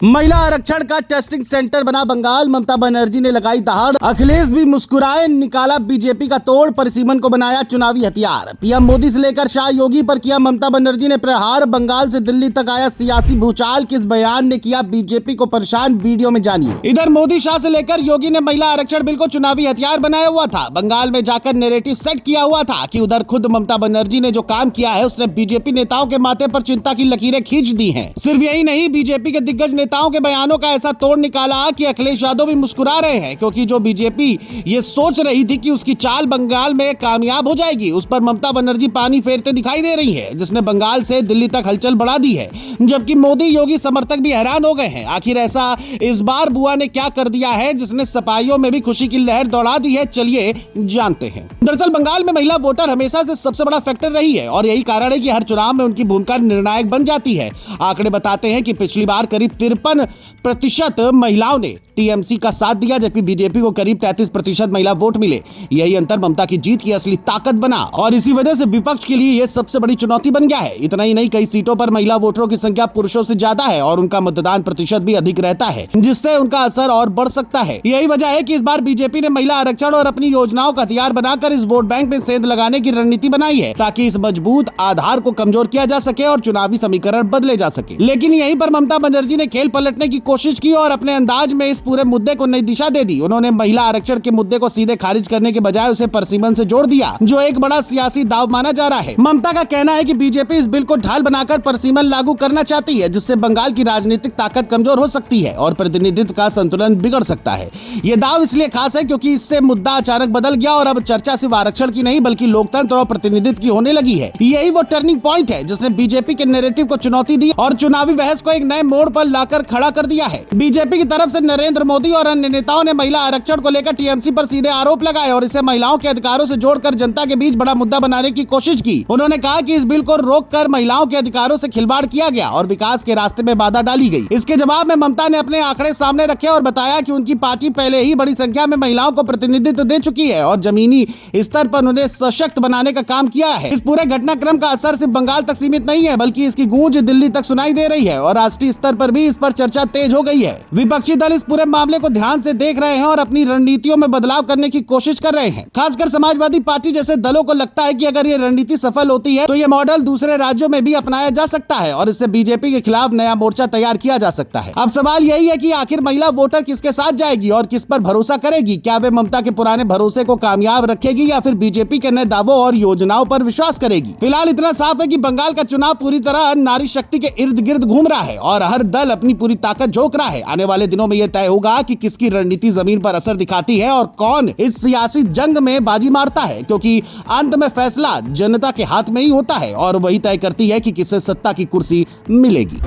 महिला आरक्षण का टेस्टिंग सेंटर बना बंगाल, ममता बनर्जी ने लगाई दहाड़, अखिलेश भी मुस्कुराए, निकाला बीजेपी का तोड़, परिसीमन को बनाया चुनावी हथियार। पीएम मोदी से लेकर शाह योगी पर किया ममता बनर्जी ने प्रहार, बंगाल से दिल्ली तक आया सियासी भूचाल, किस बयान ने किया बीजेपी को परेशान, वीडियो में जानिए। इधर मोदी, शाह से लेकर योगी ने महिला आरक्षण बिल को चुनावी हथियार बनाया हुआ था, बंगाल में जाकर नैरेटिव सेट किया हुआ था कि उधर खुद ममता बनर्जी ने जो काम किया है उसने बीजेपी नेताओं के माथे पर चिंता की लकीरें खींच दी है। सिर्फ यही नहीं, बीजेपी के दिग्गज नेताओं के बयानों का ऐसा तोड़ निकाला कि अखिलेश यादव भी मुस्कुरा रहे हैं, क्योंकि जो बीजेपी ये सोच रही थी कि उसकी चाल बंगाल में कामयाब हो जाएगी, उस पर ममता बनर्जी पानी फेरते दिखाई दे रही है, जिसने बंगाल से दिल्ली तक हलचल बढ़ा दी है। जबकि मोदी योगी समर्थक भी हैरान हो गए हैं, आखिर ऐसा इस बार बुआ ने क्या कर दिया है जिसने सपाइयों में भी खुशी की लहर दौड़ा दी है, चलिए जानते हैं। दरअसल बंगाल में महिला वोटर हमेशा से सबसे बड़ा फैक्टर रही है और यही कारण है कि हर चुनाव में उनकी भूमिका निर्णायक बन जाती है। आंकड़े बताते हैं कि पिछली बार करीब 53% महिलाओं ने टीएमसी का साथ दिया, जबकि बीजेपी को करीब 33% महिला वोट मिले। यही अंतर ममता की जीत की असली ताकत बना और इसी वजह से विपक्ष के लिए यह सबसे बड़ी चुनौती बन गया है। इतना ही नहीं, कई सीटों पर महिला वोटरों की संख्या पुरुषों से ज्यादा है और उनका मतदान प्रतिशत भी अधिक रहता है, जिससे उनका असर और बढ़ सकता है। यही वजह है कि इस बार बीजेपी ने महिला आरक्षण और अपनी योजनाओं का हथियार बनाकर इस वोट बैंक में सेंध लगाने की रणनीति बनाई है, ताकि इस मजबूत आधार को कमजोर किया जा सके और चुनावी समीकरण बदले जा सके। लेकिन यहीं पर ममता बनर्जी ने खेल पलटने की कोशिश की और अपने अंदाज में इस पूरे मुद्दे को नई दिशा दे दी। उन्होंने महिला आरक्षण के मुद्दे को सीधे खारिज करने के बजाय उसे परिसीमन से जोड़ दिया, जो एक बड़ा सियासी दाव माना जा रहा है। ममता का कहना है कि बीजेपी इस बिल को ढाल बनाकर परिसीमन लागू करना चाहती है, जिससे बंगाल की राजनीतिक ताकत कमजोर हो सकती है और प्रतिनिधित्व का संतुलन बिगड़ सकता है। ये दाव इसलिए खास है क्योंकि इससे मुद्दा अचानक बदल गया और अब चर्चा सिर्फ आरक्षण की नहीं बल्कि लोकतंत्र और प्रतिनिधित्व की होने लगी है। यही वो टर्निंग पॉइंट है जिसने बीजेपी के नैरेटिव को चुनौती दी और चुनावी बहस को एक नए मोड़ पर लाकर खड़ा कर दिया है। बीजेपी की तरफ से नरेंद्र मोदी और अन्य नेताओं ने महिला आरक्षण को लेकर टीएमसी पर सीधे आरोप लगाए और इसे महिलाओं के अधिकारों से जोड़कर जनता के बीच बड़ा मुद्दा बनाने की कोशिश की। उन्होंने कहा कि इस बिल को रोककर महिलाओं के अधिकारों से खिलवाड़ किया गया और विकास के रास्ते में बाधा डाली गई। इसके जवाब में ममता ने अपने आंकड़े सामने रखे और बताया कि उनकी पार्टी पहले ही बड़ी संख्या में महिलाओं को प्रतिनिधित्व दे चुकी है और जमीनी स्तर पर उन्हें सशक्त बनाने का काम किया है। इस पूरे घटनाक्रम का असर सिर्फ बंगाल तक सीमित नहीं है, बल्कि इसकी गूंज दिल्ली तक सुनाई दे रही है और राष्ट्रीय स्तर पर भी इस पर चर्चा तेज हो गई है। विपक्षी दल इस पूरे मामले को ध्यान से देख रहे हैं और अपनी रणनीतियों में बदलाव करने की कोशिश कर रहे हैं। खासकर समाजवादी पार्टी जैसे दलों को लगता है कि अगर ये रणनीति सफल होती है तो ये मॉडल दूसरे राज्यों में भी अपनाया जा सकता है और इससे बीजेपी के खिलाफ नया मोर्चा तैयार किया जा सकता है। अब सवाल यही है कि आखिर महिला वोटर किसके साथ जाएगी और किस पर भरोसा करेगी? क्या वे ममता के पुराने भरोसे को कामयाब रखेगी या फिर बीजेपी के नए दावों और योजनाओं पर विश्वास करेगी? फिलहाल इतना साफ है कि बंगाल का चुनाव पूरी तरह नारी शक्ति के इर्द गिर्द घूम रहा है और हर दल अपनी पूरी ताकत झोंक रहा है। आने वाले दिनों में यह तय होगा कि किसकी रणनीति जमीन पर असर दिखाती है और कौन इस सियासी जंग में बाजी मारता है, क्योंकि अंत में फैसला जनता के हाथ में ही होता है और वही तय करती है कि किसे सत्ता की कुर्सी मिलेगी।